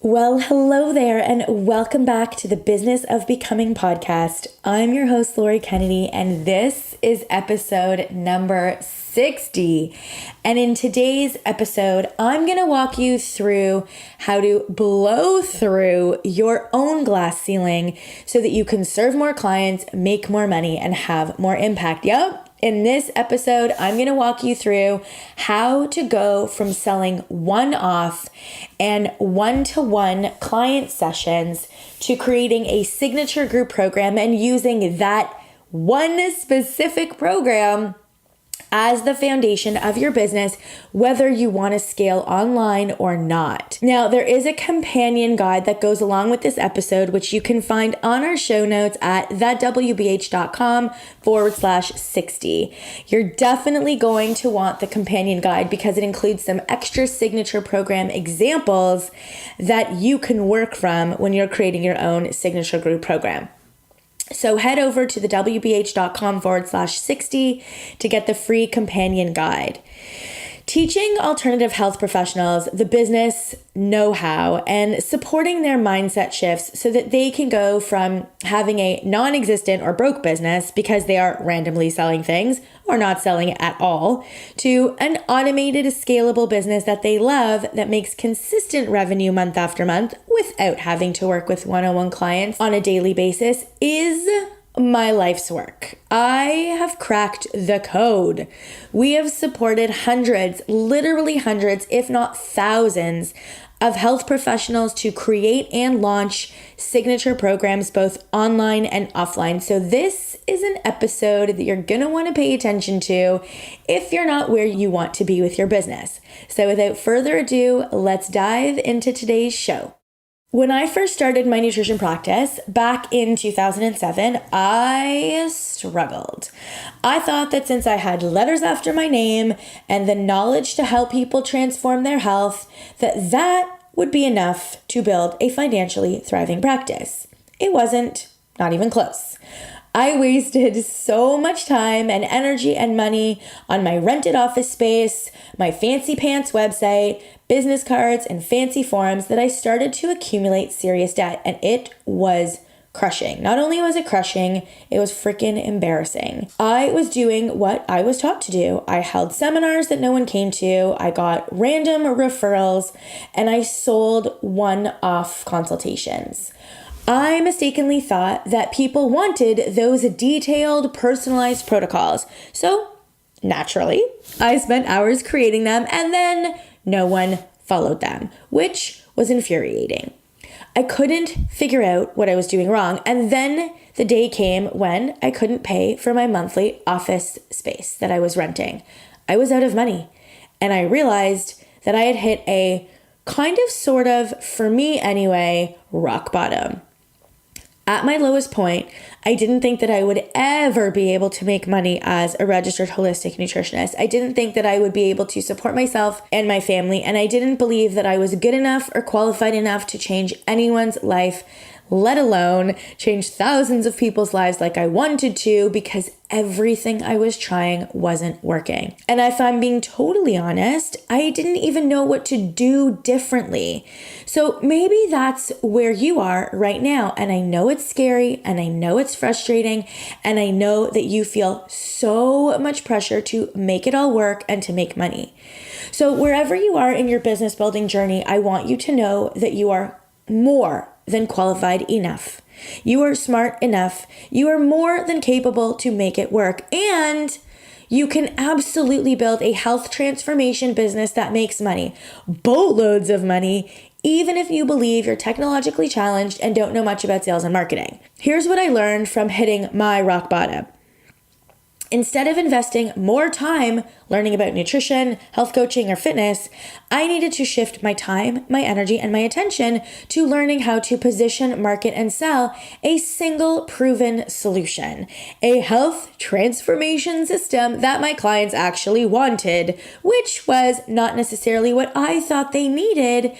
Well, hello there, and welcome back to the Business of Becoming podcast. I'm your host, Lori Kennedy, and this is episode number 60. And in today's episode, I'm going to walk you through how to blow through your own glass ceiling so that you can serve more clients, make more money, and have more impact. Yep. In this episode, I'm going to walk you through how to go from selling one-off and one-to-one client sessions to creating a signature group program and using that one specific program as the foundation of your business, whether you want to scale online or not. Now, there is a companion guide that goes along with this episode, which you can find on our show notes at thatwbh.com/60. You're definitely going to want the companion guide because it includes some extra signature program examples that you can work from when you're creating your own signature group program. So head over to thewbh.com/60 to get the free companion guide. Teaching alternative health professionals the business know-how and supporting their mindset shifts so that they can go from having a non-existent or broke business because they are randomly selling things or not selling it at all to an automated, scalable business that they love that makes consistent revenue month after month without having to work with one-on-one clients on a daily basis is my life's work. I have cracked the code. We have supported hundreds, literally hundreds, if not thousands, of health professionals to create and launch signature programs both online and offline. So this is an episode that you're going to want to pay attention to if you're not where you want to be with your business. So without further ado, let's dive into today's show. When I first started my nutrition practice back in 2007, I struggled. I thought that since I had letters after my name and the knowledge to help people transform their health, that would be enough to build a financially thriving practice. It wasn't, not even close. I wasted so much time and energy and money on my rented office space, my fancy pants website, business cards, and fancy forms that I started to accumulate serious debt, and it was crushing. Not only was it crushing, it was freaking embarrassing. I was doing what I was taught to do. I held seminars that no one came to, I got random referrals, and I sold one-off consultations. I mistakenly thought that people wanted those detailed, personalized protocols. So, naturally, I spent hours creating them and then no one followed them, which was infuriating. I couldn't figure out what I was doing wrong. And then the day came when I couldn't pay for my monthly office space that I was renting. I was out of money. And I realized that I had hit a kind of, sort of, for me anyway, rock bottom. At my lowest point, I didn't think that I would ever be able to make money as a registered holistic nutritionist. I didn't think that I would be able to support myself and my family, and I didn't believe that I was good enough or qualified enough to change anyone's life, let alone change thousands of people's lives like I wanted to, because everything I was trying wasn't working. And if I'm being totally honest, I didn't even know what to do differently. So maybe that's where you are right now. And I know it's scary and I know it's frustrating and I know that you feel so much pressure to make it all work and to make money. So wherever you are in your business building journey, I want you to know that you are more than qualified enough. You are smart enough. You are more than capable to make it work. And you can absolutely build a health transformation business that makes money, boatloads of money, even if you believe you're technologically challenged and don't know much about sales and marketing. Here's what I learned from hitting my rock bottom. Instead of investing more time learning about nutrition, health coaching, or fitness, I needed to shift my time, my energy, and my attention to learning how to position, market, and sell a single proven solution, a health transformation system that my clients actually wanted, which was not necessarily what I thought they needed,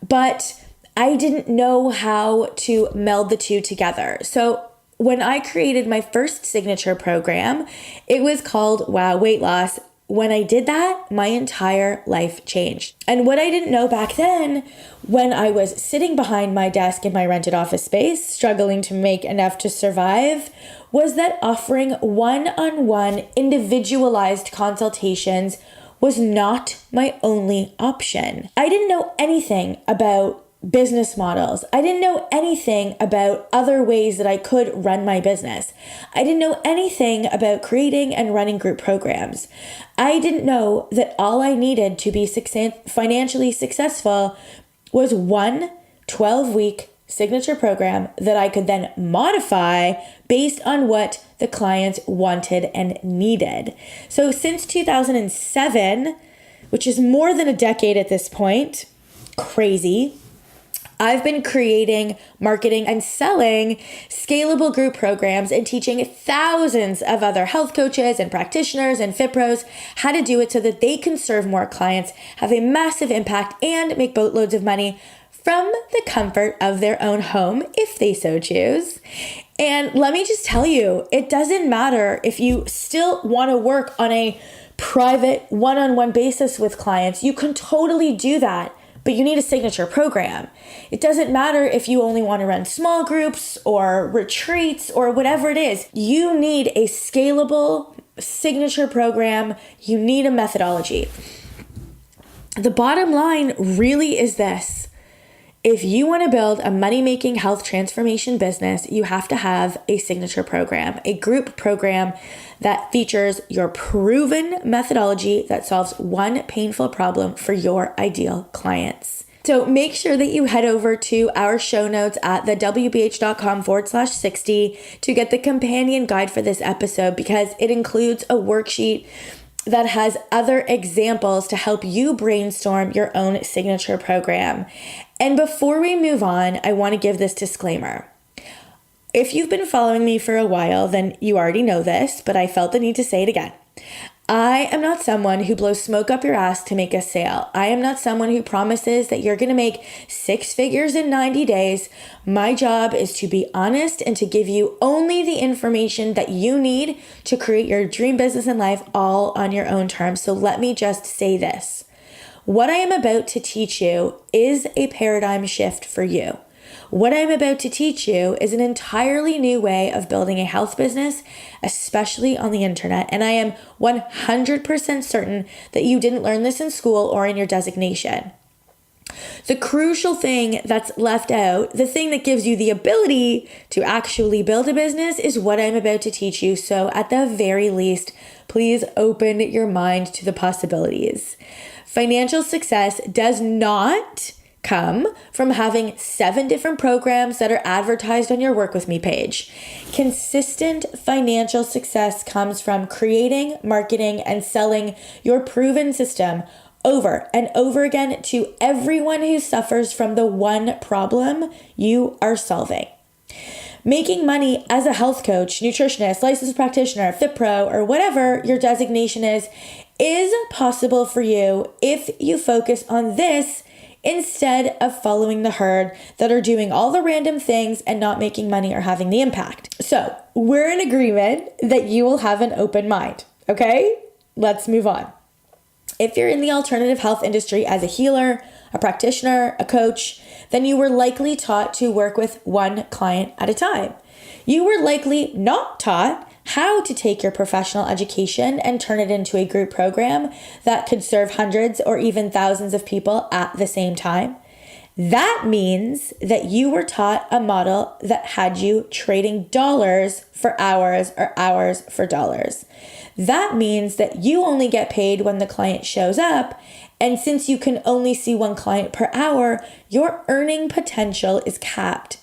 but I didn't know how to meld the two together. So when I created my first signature program, it was called Wow Weight Loss, when I did that, my entire life changed. And what I didn't know back then, when I was sitting behind my desk in my rented office space, struggling to make enough to survive, was that offering one-on-one individualized consultations was not my only option. I didn't know anything about business models. I didn't know anything about other ways that I could run my business. I didn't know anything about creating and running group programs. I didn't know that all I needed to be financially successful was one 12-week signature program that I could then modify based on what the clients wanted and needed. So since 2007, which is more than a decade at this point, crazy, I've been creating, marketing, and selling scalable group programs and teaching thousands of other health coaches and practitioners and fit pros how to do it so that they can serve more clients, have a massive impact, and make boatloads of money from the comfort of their own home if they so choose. And let me just tell you, it doesn't matter if you still want to work on a private one-on-one basis with clients. You can totally do that, but you need a signature program. It doesn't matter if you only want to run small groups or retreats or whatever it is. You need a scalable signature program. You need a methodology. The bottom line really is this. If you want to build a money-making health transformation business, you have to have a signature program, a group program that features your proven methodology that solves one painful problem for your ideal clients. So make sure that you head over to our show notes at thewbh.com/60 to get the companion guide for this episode, because it includes a worksheet that has other examples to help you brainstorm your own signature program. And before we move on, I want to give this disclaimer. If you've been following me for a while, then you already know this, but I felt the need to say it again. I am not someone who blows smoke up your ass to make a sale. I am not someone who promises that you're going to make 6 figures in 90 days. My job is to be honest and to give you only the information that you need to create your dream business and life all on your own terms. So let me just say this. What I am about to teach you is a paradigm shift for you. What I'm about to teach you is an entirely new way of building a health business, especially on the internet. And I am 100% certain that you didn't learn this in school or in your designation. The crucial thing that's left out, the thing that gives you the ability to actually build a business, is what I'm about to teach you. So at the very least, please open your mind to the possibilities. Financial success does not come from having 7 different programs that are advertised on your Work With Me page. Consistent financial success comes from creating, marketing, and selling your proven system over and over again to everyone who suffers from the one problem you are solving. Making money as a health coach, nutritionist, licensed practitioner, fit pro, or whatever your designation is possible for you if you focus on this instead of following the herd that are doing all the random things and not making money or having the impact. So we're in agreement that you will have an open mind, okay? Let's move on. If you're in the alternative health industry as a healer, a practitioner, a coach, then you were likely taught to work with one client at a time. You were likely not taught how to take your professional education and turn it into a group program that could serve hundreds or even thousands of people at the same time. That means that you were taught a model that had you trading dollars for hours or hours for dollars. That means that you only get paid when the client shows up. And since you can only see one client per hour, your earning potential is capped.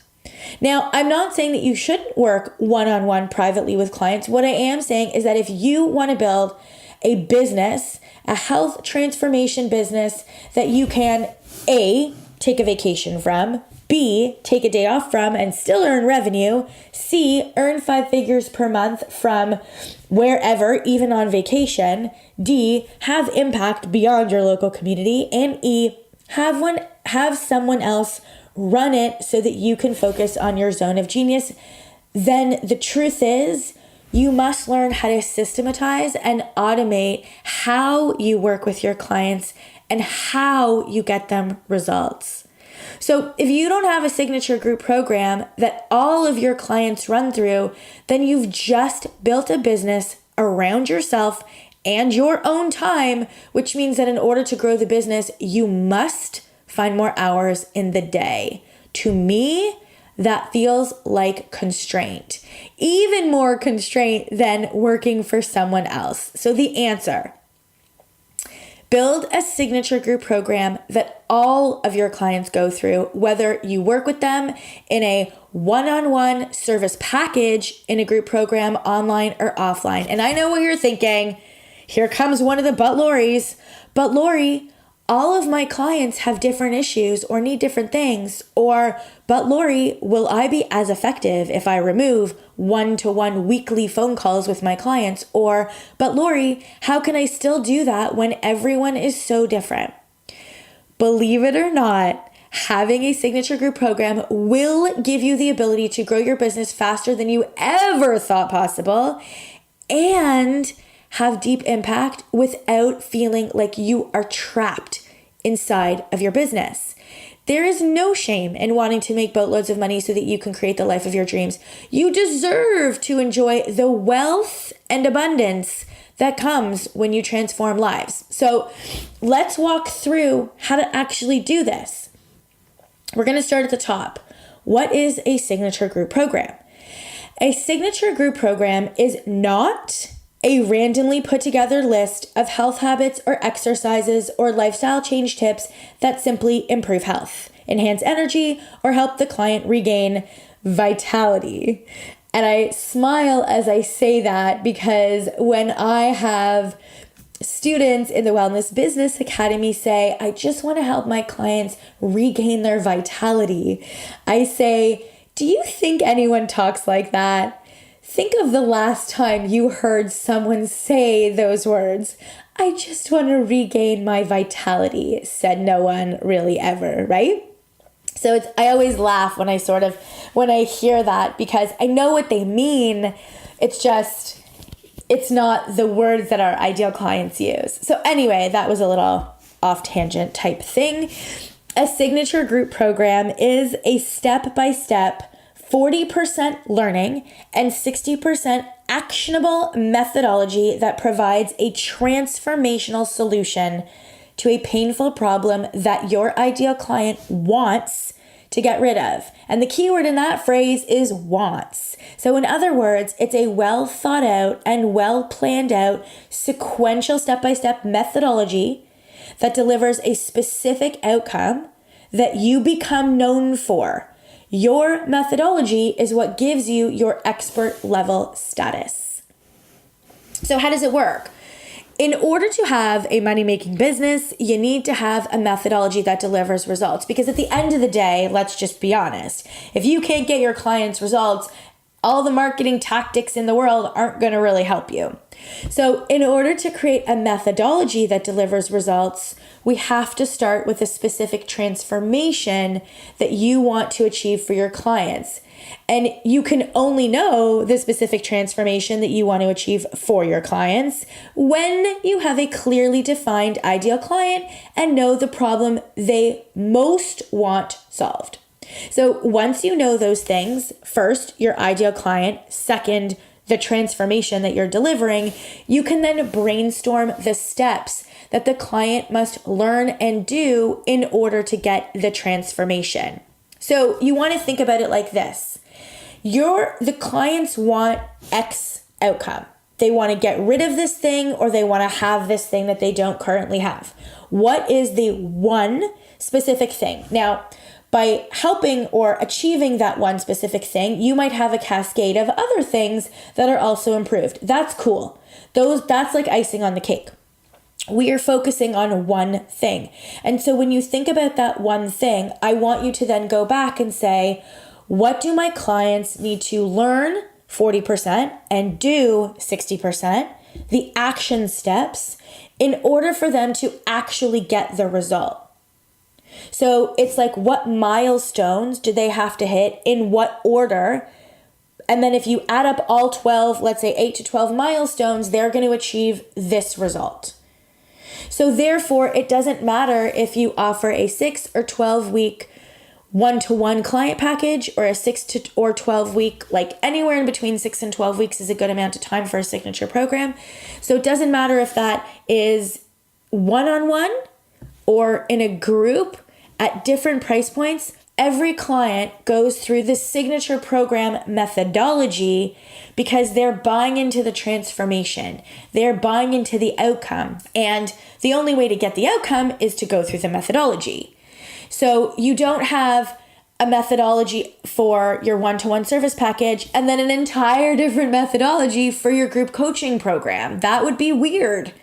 Now, I'm not saying that you shouldn't work one-on-one privately with clients. What I am saying is that if you want to build a business, a health transformation business that you can A, take a vacation from, B, take a day off from and still earn revenue, C, earn 5 figures per month from wherever, even on vacation, D, have impact beyond your local community, and E, have someone else run it so that you can focus on your zone of genius, then the truth is You must learn how to systematize and automate how you work with your clients and how you get them results. So if you don't have a signature group program that all of your clients run through, then you've just built a business around yourself and your own time, which means that in order to grow the business, you must find more hours in the day. To me, that feels like constraint, even more constraint than working for someone else. So the answer: build a signature group program that all of your clients go through, whether you work with them in a one-on-one service package in a group program, online or offline. And I know what you're thinking. Here comes one of the but Lori's. But Lori, all of my clients have different issues or need different things. Or, but Lori, will I be as effective if I remove one-to-one weekly phone calls with my clients? Or, but Lori, how can I still do that when everyone is so different? Believe it or not, having a signature group program will give you the ability to grow your business faster than you ever thought possible and have deep impact without feeling like you are trapped inside of your business. There is no shame in wanting to make boatloads of money so that you can create the life of your dreams. You deserve to enjoy the wealth and abundance that comes when you transform lives. So let's walk through how to actually do this. We're going to start at the top. What is a signature group program? A signature group program is not a randomly put together list of health habits or exercises or lifestyle change tips that simply improve health, enhance energy, or help the client regain vitality. And I smile as I say that because when I have students in the Wellness Business Academy say, I just want to help my clients regain their vitality, I say, do you think anyone talks like that? Think of the last time you heard someone say those words. I just want to regain my vitality, said no one really ever, right? So I always laugh when I hear that because I know what they mean. It's not the words that our ideal clients use. So anyway, that was a little off tangent type thing. A signature group program is a step-by-step 40% learning and 60% actionable methodology that provides a transformational solution to a painful problem that your ideal client wants to get rid of. And the key word in that phrase is wants. So in other words, it's a well thought out and well planned out sequential step-by-step methodology that delivers a specific outcome that you become known for. Your methodology is what gives you your expert level status. So how does it work? In order to have a money-making business, you need to have a methodology that delivers results. Because at the end of the day, let's just be honest, if you can't get your clients results, all the marketing tactics in the world aren't going to really help you. So in order to create a methodology that delivers results, we have to start with a specific transformation that you want to achieve for your clients. And you can only know the specific transformation that you want to achieve for your clients when you have a clearly defined ideal client and know the problem they most want solved. So once you know those things, first, your ideal client, second, the transformation that you're delivering, you can then brainstorm the steps that the client must learn and do in order to get the transformation. So you want to think about it like this. The clients want X outcome. They want to get rid of this thing or they want to have this thing that they don't currently have. What is the one specific thing? Now, by helping or achieving that one specific thing, you might have a cascade of other things that are also improved. That's cool. That's like icing on the cake. We are focusing on one thing. And so when you think about that one thing, I want you to then go back and say, what do my clients need to learn 40% and do 60%, the action steps, in order for them to actually get the result? So it's like, what milestones do they have to hit in what order And then if you add up all 12, let's say 8 to 12 milestones, they're going to achieve this result. So therefore, it doesn't matter if you offer a 6 or 12 week one-to-one client package or a 6 or 12 week, like anywhere in between 6 and 12 weeks is a good amount of time for a signature program. So it doesn't matter if that is one-on-one or in a group at different price points. Every client goes through the signature program methodology because they're buying into the transformation. They're buying into the outcome. And the only way to get the outcome is to go through the methodology. So you don't have a methodology for your one-to-one service package and then an entire different methodology for your group coaching program. That would be weird.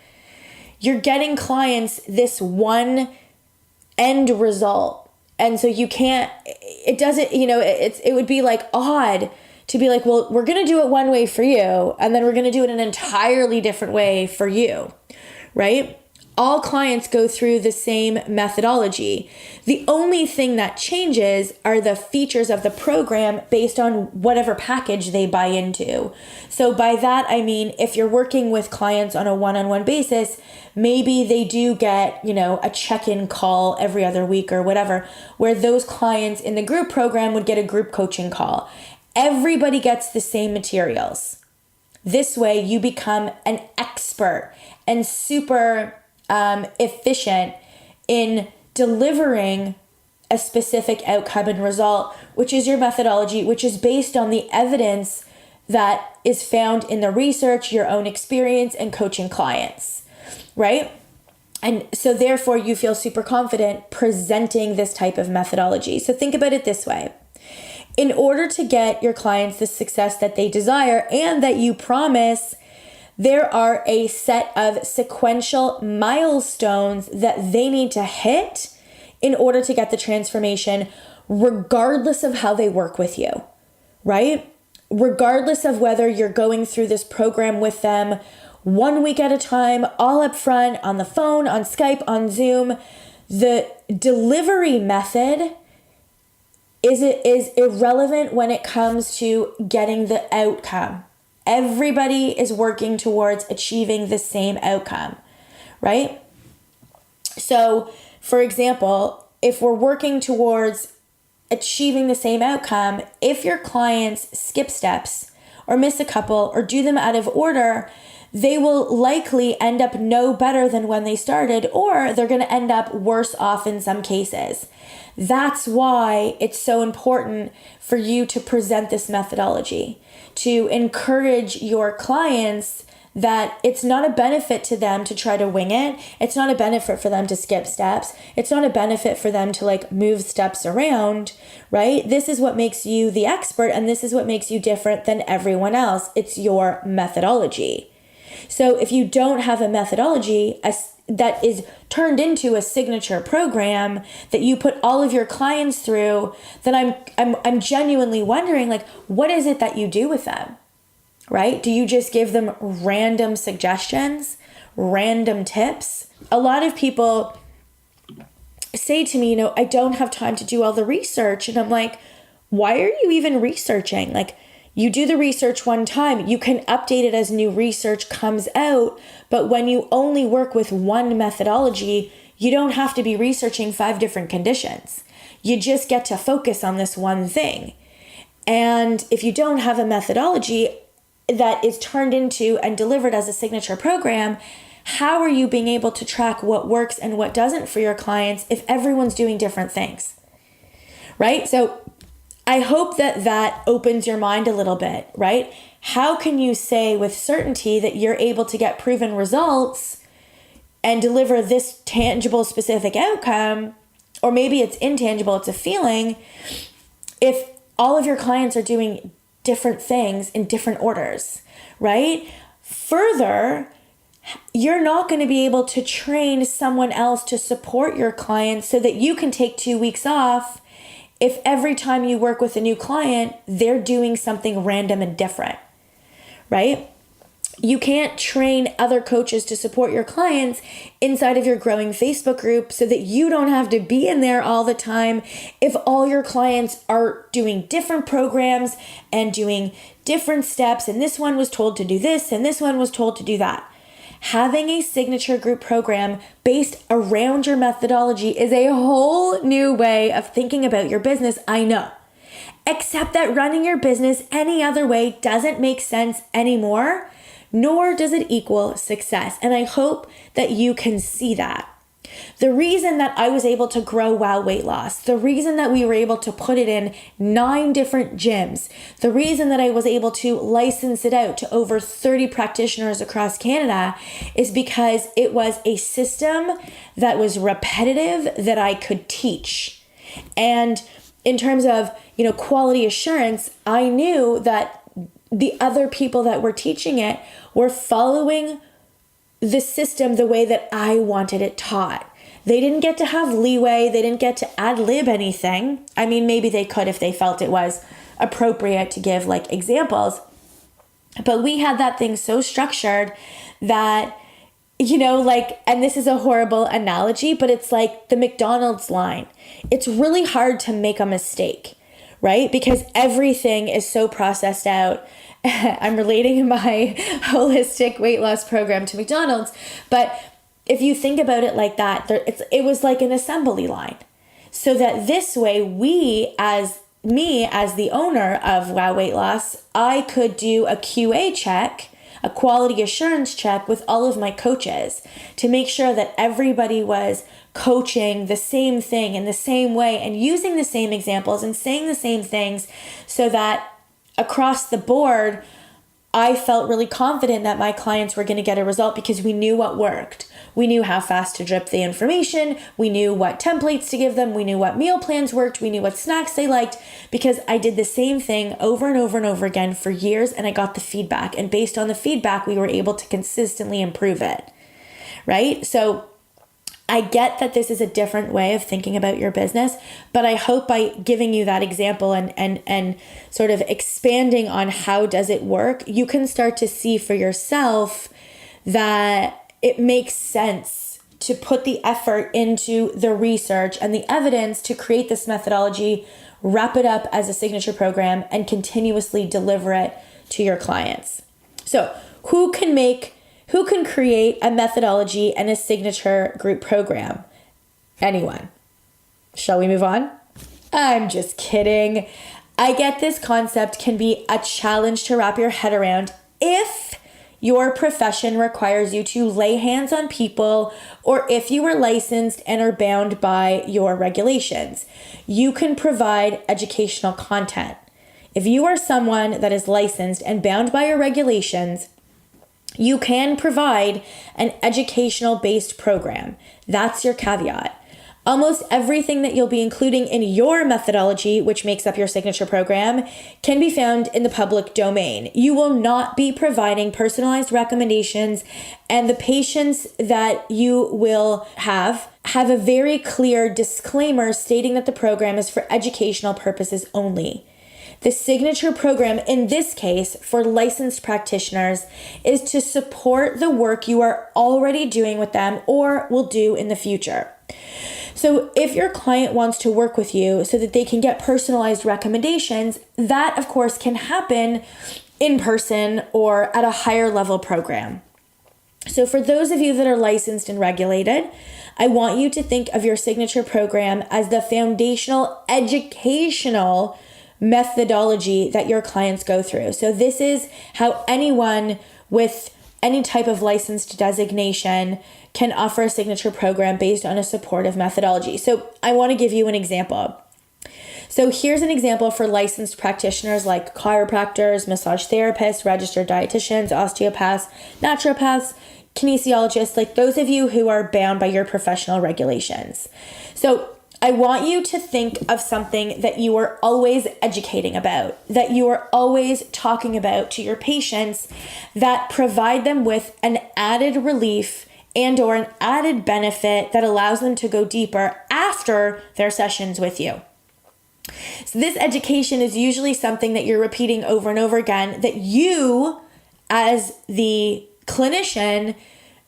You're getting clients this one end result. And so you can't, it doesn't, it would be like odd to be like, well, we're going to do it one way for you, and then we're going to do it an entirely different way for you, right? All clients go through the same methodology. The only thing that changes are the features of the program based on whatever package they buy into. So by that, I mean, if you're working with clients on a one-on-one basis, maybe they do get, a check-in call every other week or whatever, where those clients in the group program would get a group coaching call. Everybody gets the same materials. This way you become an expert and super efficient in delivering a specific outcome and result, which is your methodology, which is based on the evidence that is found in the research, your own experience, and coaching clients, right? And so therefore you feel super confident presenting this type of methodology. So think about it this way. In order to get your clients the success that they desire and that you promise, there are a set of sequential milestones that they need to hit in order to get the transformation, regardless of how they work with you, right? Regardless of whether you're going through this program with them 1 week at a time, all up front, on the phone, on Skype, on Zoom, the delivery method is irrelevant when it comes to getting the outcome. Everybody is working towards achieving the same outcome, right? So, for example, if we're working towards achieving the same outcome, if your clients skip steps or miss a couple or do them out of order, they will likely end up no better than when they started, or they're going to end up worse off in some cases. That's why it's so important for you to present this methodology, to encourage your clients that it's not a benefit to them to try to wing it. It's not a benefit for them to skip steps. It's not a benefit for them to move steps around, right? This is what makes you the expert, and this is what makes you different than everyone else. It's your methodology. So if you don't have a methodology that is turned into a signature program that you put all of your clients through, then I'm genuinely wondering, what is it that you do with them, right? Do you just give them random suggestions, random tips? A lot of people say to me, I don't have time to do all the research. And I'm like, why are you even researching? You do the research one time, you can update it as new research comes out, but when you only work with one methodology, you don't have to be researching 5 different conditions. You just get to focus on this one thing. And if you don't have a methodology that is turned into and delivered as a signature program, how are you being able to track what works and what doesn't for your clients if everyone's doing different things, right? So I hope that opens your mind a little bit, right? How can you say with certainty that you're able to get proven results and deliver this tangible, specific outcome, or maybe it's intangible, it's a feeling, if all of your clients are doing different things in different orders, right? Further, you're not going to be able to train someone else to support your clients so that you can take 2 weeks off if every time you work with a new client, they're doing something random and different, right? You can't train other coaches to support your clients inside of your growing Facebook group so that you don't have to be in there all the time if all your clients are doing different programs and doing different steps, and this one was told to do this and this one was told to do that. Having a signature group program based around your methodology is a whole new way of thinking about your business, I know. Except that running your business any other way doesn't make sense anymore, nor does it equal success. And I hope that you can see that. The reason that I was able to grow WOW Weight Loss, the reason that we were able to put it in 9 different gyms, the reason that I was able to license it out to over 30 practitioners across Canada is because it was a system that was repetitive that I could teach. And in terms of, quality assurance, I knew that the other people that were teaching it were following the system the way that I wanted it taught. They didn't get to have leeway. They didn't get to ad-lib anything. I mean, maybe they could if they felt it was appropriate to give examples. But we had that thing so structured that, and this is a horrible analogy, but it's like the McDonald's line. It's really hard to make a mistake, right? Because everything is so processed out. I'm relating my holistic weight loss program to McDonald's, but if you think about it like that, it was like an assembly line. So that this way, as the owner of WOW Weight Loss, I could do a QA check, a quality assurance check with all of my coaches to make sure that everybody was coaching the same thing in the same way and using the same examples and saying the same things so that across the board, I felt really confident that my clients were going to get a result because we knew what worked. We knew how fast to drip the information. We knew what templates to give them. We knew what meal plans worked. We knew what snacks they liked because I did the same thing over and over and over again for years and I got the feedback. And based on the feedback, we were able to consistently improve it, right? So I get that this is a different way of thinking about your business, but I hope by giving you that example and sort of expanding on how does it work, you can start to see for yourself that it makes sense to put the effort into the research and the evidence to create this methodology, wrap it up as a signature program, and continuously deliver it to your clients. So who can create a methodology and a signature group program? Anyone. Shall we move on? I'm just kidding. I get this concept can be a challenge to wrap your head around if your profession requires you to lay hands on people or if you are licensed and are bound by your regulations. You can provide educational content. If you are someone that is licensed and bound by your regulations, you can provide an educational-based program. That's your caveat. Almost everything that you'll be including in your methodology, which makes up your signature program, can be found in the public domain. You will not be providing personalized recommendations, and the patients that you will have a very clear disclaimer stating that the program is for educational purposes only. The signature program, in this case, for licensed practitioners, is to support the work you are already doing with them or will do in the future. So if your client wants to work with you so that they can get personalized recommendations, that of course can happen in person or at a higher level program. So for those of you that are licensed and regulated, I want you to think of your signature program as the foundational educational methodology that your clients go through. So this is how anyone with any type of licensed designation can offer a signature program based on a supportive methodology. So I want to give you an example. So here's an example for licensed practitioners like chiropractors, massage therapists, registered dietitians, osteopaths, naturopaths, kinesiologists, like those of you who are bound by your professional regulations. So I want you to think of something that you are always educating about, that you are always talking about to your patients that provide them with an added relief and or an added benefit that allows them to go deeper after their sessions with you. So this education is usually something that you're repeating over and over again that you as the clinician,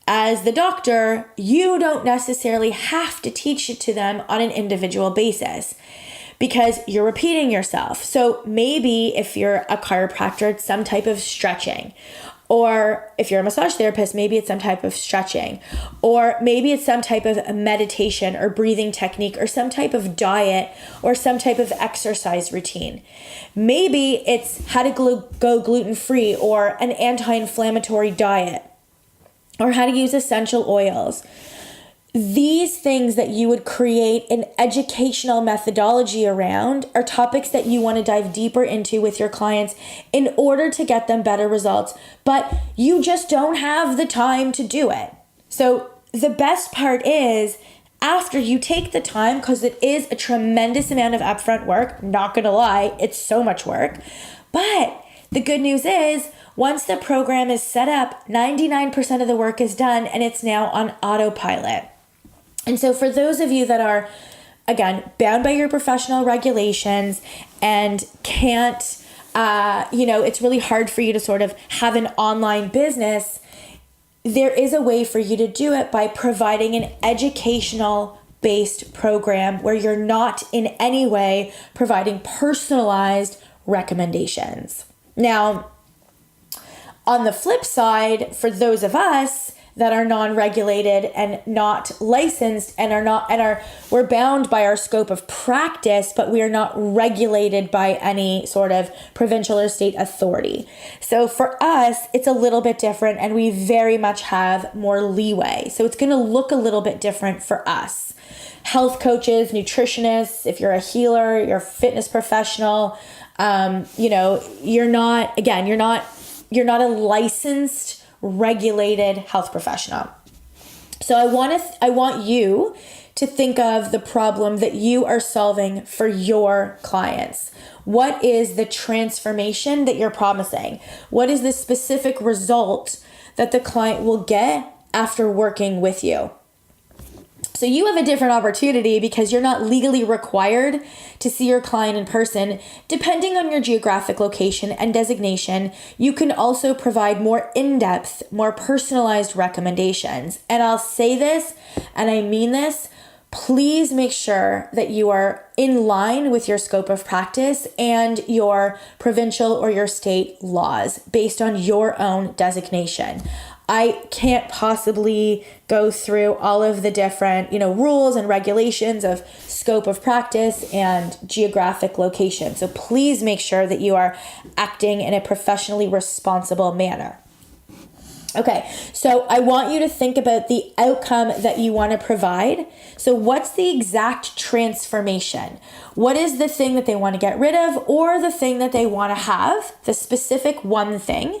as the doctor, you don't necessarily have to teach it to them on an individual basis because you're repeating yourself. So maybe if you're a chiropractor, it's some type of stretching. Or if you're a massage therapist, maybe it's some type of stretching. Or maybe it's some type of meditation or breathing technique or some type of diet or some type of exercise routine. Maybe it's how to go gluten-free or an anti-inflammatory diet or how to use essential oils. These things that you would create an educational methodology around are topics that you want to dive deeper into with your clients in order to get them better results, but you just don't have the time to do it. So the best part is after you take the time, because it is a tremendous amount of upfront work, not gonna lie, it's so much work, but the good news is once the program is set up, 99% of the work is done and it's now on autopilot. And so for those of you that are, again, bound by your professional regulations and can't, it's really hard for you to sort of have an online business, there is a way for you to do it by providing an educational based program where you're not in any way providing personalized recommendations. Now, on the flip side, for those of us that are non-regulated and not licensed and we're bound by our scope of practice, but we are not regulated by any sort of provincial or state authority. So for us, it's a little bit different and we very much have more leeway. So it's going to look a little bit different for us. Health coaches, nutritionists, if you're a healer, you're a fitness professional, you're not a licensed regulated health professional. So I want you to think of the problem that you are solving for your clients. What is the transformation that you're promising? What is the specific result that the client will get after working with you? So you have a different opportunity because you're not legally required to see your client in person. Depending on your geographic location and designation, you can also provide more in-depth, more personalized recommendations. And I'll say this, and I mean this, please make sure that you are in line with your scope of practice and your provincial or your state laws based on your own designation. I can't possibly go through all of the different, rules and regulations of scope of practice and geographic location. So please make sure that you are acting in a professionally responsible manner. Okay, so I want you to think about the outcome that you want to provide. So what's the exact transformation? What is the thing that they want to get rid of or the thing that they want to have, the specific one thing?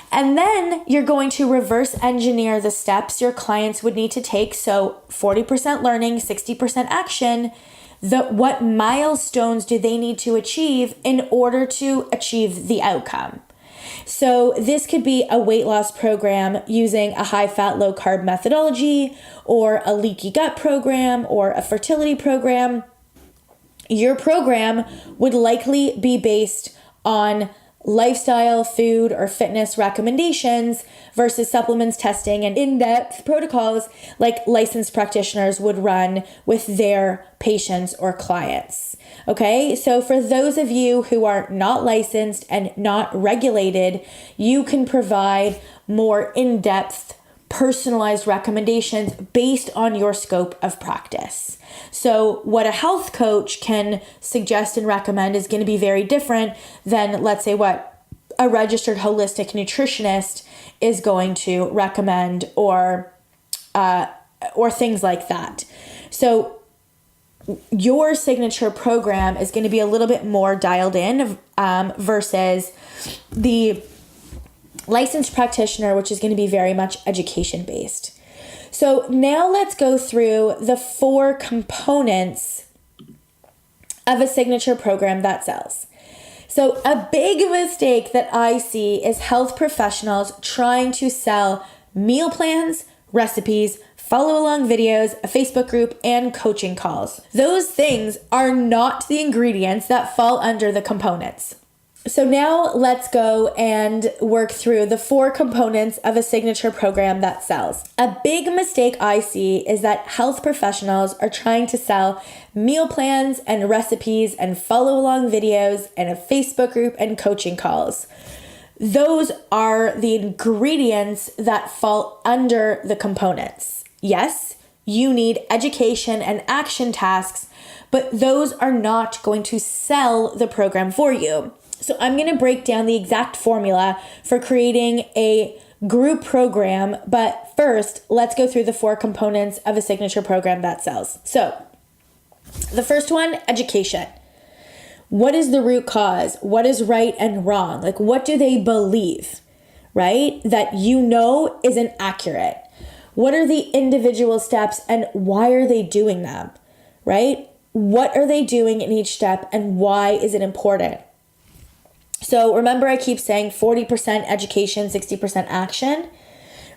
And then you're going to reverse engineer the steps your clients would need to take. So 40% learning, 60% action. What milestones do they need to achieve in order to achieve the outcome? So this could be a weight loss program using a high-fat, low-carb methodology or a leaky gut program or a fertility program. Your program would likely be based on lifestyle, food, or fitness recommendations versus supplements, testing, and in-depth protocols like licensed practitioners would run with their patients or clients. Okay, so for those of you who are not licensed and not regulated, you can provide more in-depth personalized recommendations based on your scope of practice. So what a health coach can suggest and recommend is going to be very different than, let's say, what a registered holistic nutritionist is going to recommend or things like that. So your signature program is going to be a little bit more dialed in versus the licensed practitioner, which is going to be very much education based. So now let's go through the 4 components of a signature program that sells. So a big mistake that I see is health professionals trying to sell meal plans, recipes, follow along videos, a Facebook group, and coaching calls. Those things are not the ingredients that fall under the components. So now let's go and work through the 4 components of a signature program that sells. A big mistake I see is that health professionals are trying to sell meal plans and recipes and follow along videos and a Facebook group and coaching calls. Those are the ingredients that fall under the components. Yes, you need education and action tasks, but those are not going to sell the program for you. So I'm going to break down the exact formula for creating a group program, but first, let's go through the 4 components of a signature program that sells. So the first one, education. What is the root cause? What is right and wrong? Like, what do they believe, right? That you know isn't accurate. What are the individual steps and why are they doing them, right? What are they doing in each step and why is it important? So remember, I keep saying 40% education, 60% action,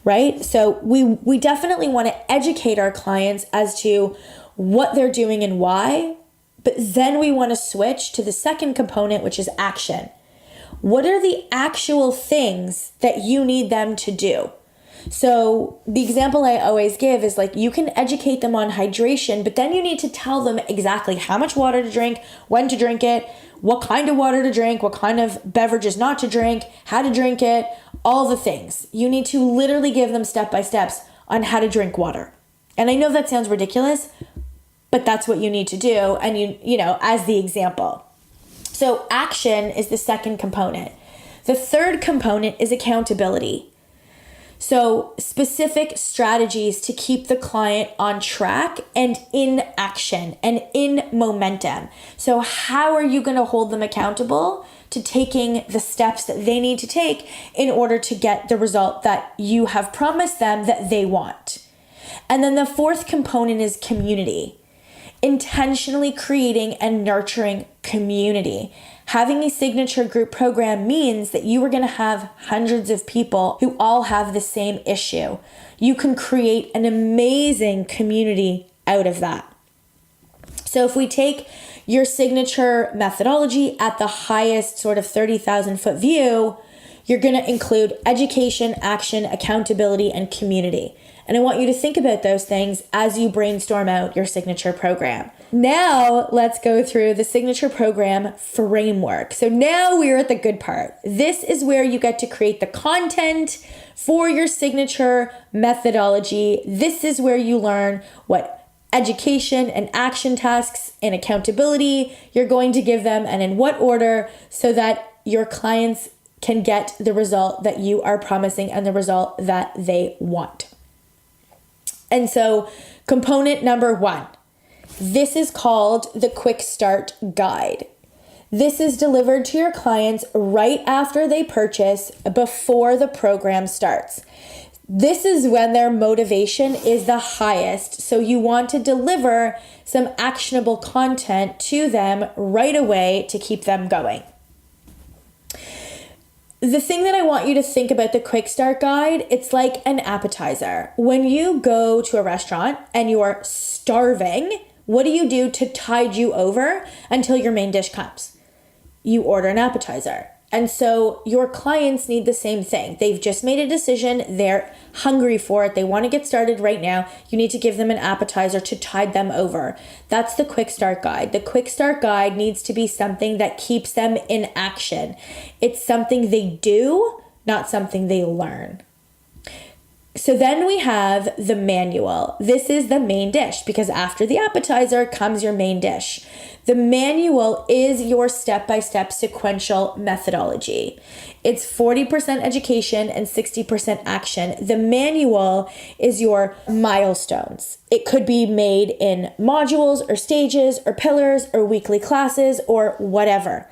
right? So we definitely want to educate our clients as to what they're doing and why, but then we want to switch to the second component, which is action. What are the actual things that you need them to do? So the example I always give is like, you can educate them on hydration, but then you need to tell them exactly how much water to drink, when to drink it, what kind of water to drink, what kind of beverages not to drink, how to drink it, all the things. You need to literally give them step-by-steps on how to drink water. And I know that sounds ridiculous, but that's what you need to do. And you know, as the example. So action is the second component. The third component is accountability. So specific strategies to keep the client on track and in action and in momentum. So how are you going to hold them accountable to taking the steps that they need to take in order to get the result that you have promised them that they want? And then the fourth component is community. Intentionally creating and nurturing community. Having a signature group program means that you are going to have hundreds of people who all have the same issue. You can create an amazing community out of that. So if we take your signature methodology at the highest sort of 30,000 foot view, you're going to include education, action, accountability, and community. And I want you to think about those things as you brainstorm out your signature program. Now let's go through the signature program framework. So now we're at the good part. This is where you get to create the content for your signature methodology. This is where you learn what education and action tasks and accountability you're going to give them and in what order, so that your clients can get the result that you are promising and the result that they want. And so component number 1, this is called the Quick Start Guide. This is delivered to your clients right after they purchase, before the program starts. This is when their motivation is the highest. So you want to deliver some actionable content to them right away to keep them going. The thing that I want you to think about the Quick Start Guide, it's like an appetizer. When you go to a restaurant and you are starving, what do you do to tide you over until your main dish comes? You order an appetizer. And so your clients need the same thing. They've just made a decision. They're hungry for it. They want to get started right now. You need to give them an appetizer to tide them over. That's the Quick Start Guide. The Quick Start Guide needs to be something that keeps them in action. It's something they do, not something they learn. So then we have the manual. This is the main dish, because after the appetizer comes your main dish. The manual is your step-by-step sequential methodology. It's 40% education and 60% action. The manual is your milestones. It could be made in modules or stages or pillars or weekly classes or whatever.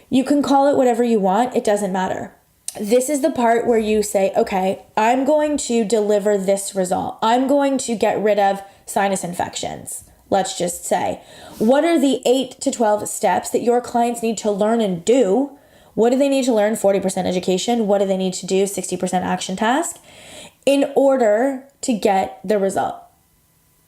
You can call it whatever you want. It doesn't matter. This is the part where you say, okay, I'm going to deliver this result. I'm going to get rid of sinus infections. Let's just say, what are the 8 to 12 steps that your clients need to learn and do? What do they need to learn? 40% education. What do they need to do? 60% action task in order to get the result.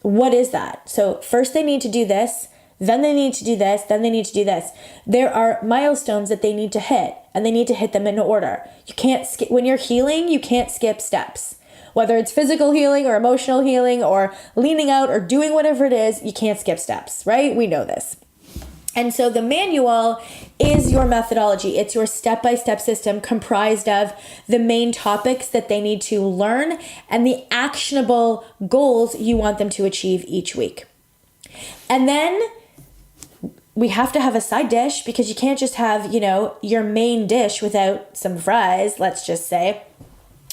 What is that? So first they need to do this. then they need to do this, then they need to do this. There are milestones that they need to hit, and they need to hit them in order. You can't skip, when you're healing, you can't skip steps. Whether it's physical healing or emotional healing or leaning out or doing whatever it is, you can't skip steps, right? We know this. And so the manual is your methodology. It's your step-by-step system comprised of the main topics that they need to learn and the actionable goals you want them to achieve each week. And then we have to have a side dish, because you can't just have, your main dish without some fries, let's just say.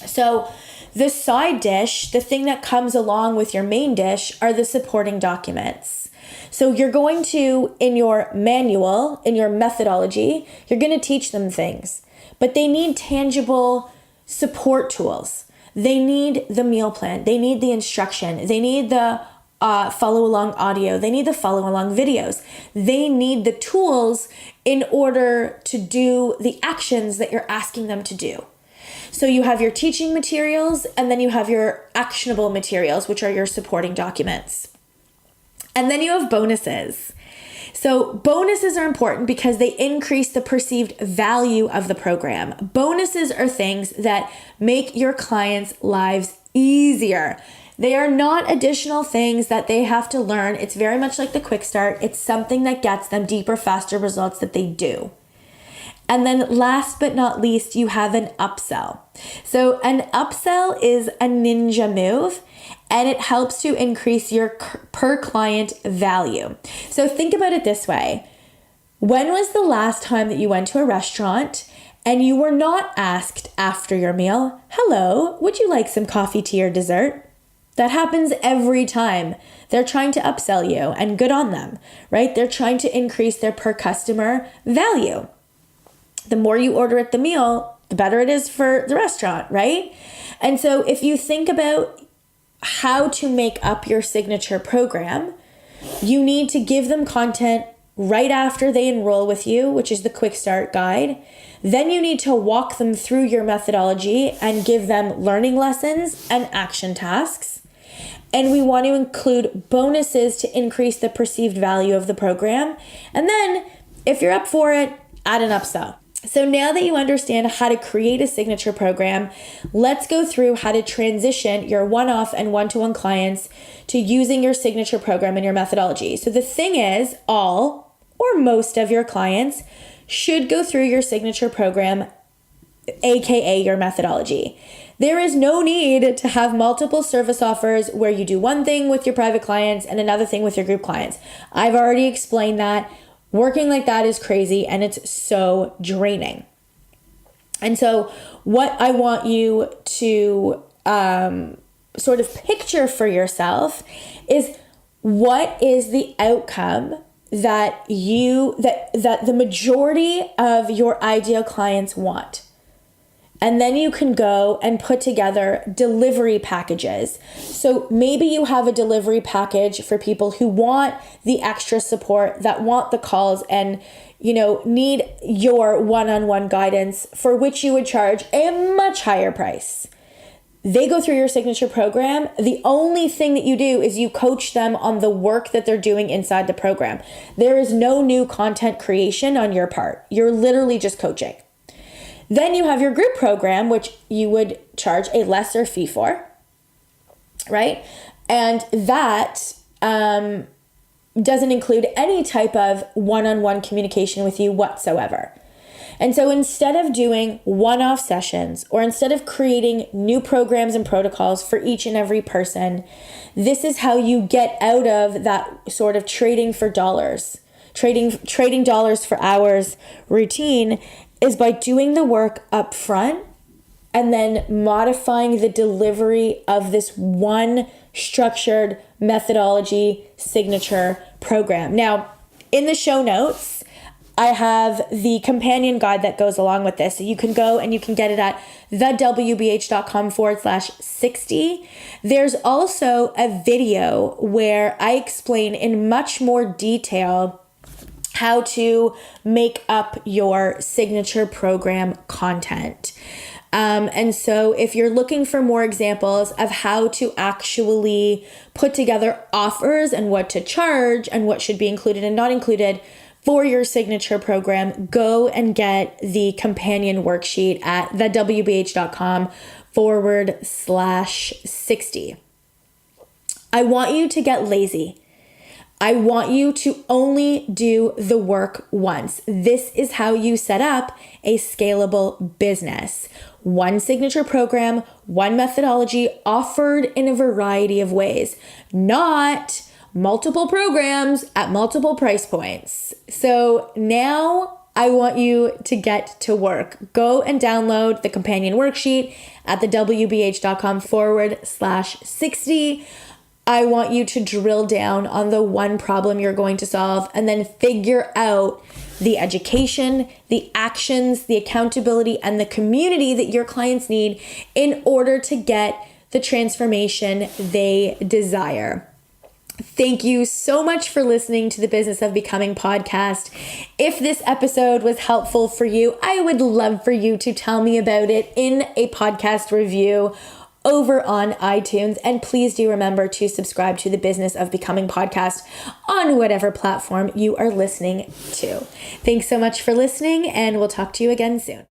So the side dish, the thing that comes along with your main dish, are the supporting documents. So you're going to, in your manual, in your methodology, you're going to teach them things, but they need tangible support tools. They need the meal plan. They need the instruction. They need the follow along audio. They need the follow along videos. They need the tools in order to do the actions that you're asking them to do. So you have your teaching materials, and then you have your actionable materials, which are your supporting documents. And then you have bonuses. So bonuses are important because they increase the perceived value of the program. Bonuses are things that make your clients' lives easier. They are not additional things that they have to learn. It's very much like the quick start. It's something that gets them deeper, faster results that they do. And then last but not least, you have an upsell. So an upsell is a ninja move, and it helps to increase your per client value. So think about it this way. When was the last time that you went to a restaurant and you were not asked after your meal, hello, would you like some coffee, tea, or dessert? That happens every time. They're trying to upsell you, and good on them, right? They're trying to increase their per customer value. The more you order at the meal, the better it is for the restaurant, right? And so if you think about how to make up your signature program, you need to give them content right after they enroll with you, which is the quick start guide. Then you need to walk them through your methodology and give them learning lessons and action tasks. And we want to include bonuses to increase the perceived value of the program. And then if you're up for it, add an upsell. So now that you understand how to create a signature program, let's go through how to transition your one-off and one-to-one clients to using your signature program and your methodology. So the thing is, all or most of your clients should go through your signature program, aka your methodology. There is no need to have multiple service offers where you do one thing with your private clients and another thing with your group clients. I've already explained that. Working like that is crazy, and it's so draining. And so what I want you to sort of picture for yourself is, what is the outcome that the majority of your ideal clients want? And then you can go and put together delivery packages. So maybe you have a delivery package for people who want the extra support, that want the calls and, need your one-on-one guidance, for which you would charge a much higher price. They go through your signature program. The only thing that you do is you coach them on the work that they're doing inside the program. There is no new content creation on your part. You're literally just coaching. Then you have your group program, which you would charge a lesser fee for, right? And that doesn't include any type of one-on-one communication with you whatsoever. And so instead of doing one-off sessions, or instead of creating new programs and protocols for each and every person, this is how you get out of that sort of trading for dollars, trading dollars for hours routine, is by doing the work up front and then modifying the delivery of this one structured methodology signature program. Now, in the show notes, I have the companion guide that goes along with this. So you can go and you can get it at thewbh.com/60. There's also a video where I explain in much more detail how to make up your signature program content. And so if you're looking for more examples of how to actually put together offers and what to charge and what should be included and not included for your signature program, go and get the companion worksheet at thewbh.com/60. I want you to get lazy. I want you to only do the work once. This is how you set up a scalable business. One signature program, one methodology offered in a variety of ways, not multiple programs at multiple price points. So now I want you to get to work. Go and download the companion worksheet at thewbh.com/60. I want you to drill down on the one problem you're going to solve and then figure out the education, the actions, the accountability, and the community that your clients need in order to get the transformation they desire. Thank you so much for listening to the Business of Becoming podcast. If this episode was helpful for you, I would love for you to tell me about it in a podcast review over on iTunes. And please do remember to subscribe to the Business of Becoming podcast on whatever platform you are listening to. Thanks so much for listening, and we'll talk to you again soon.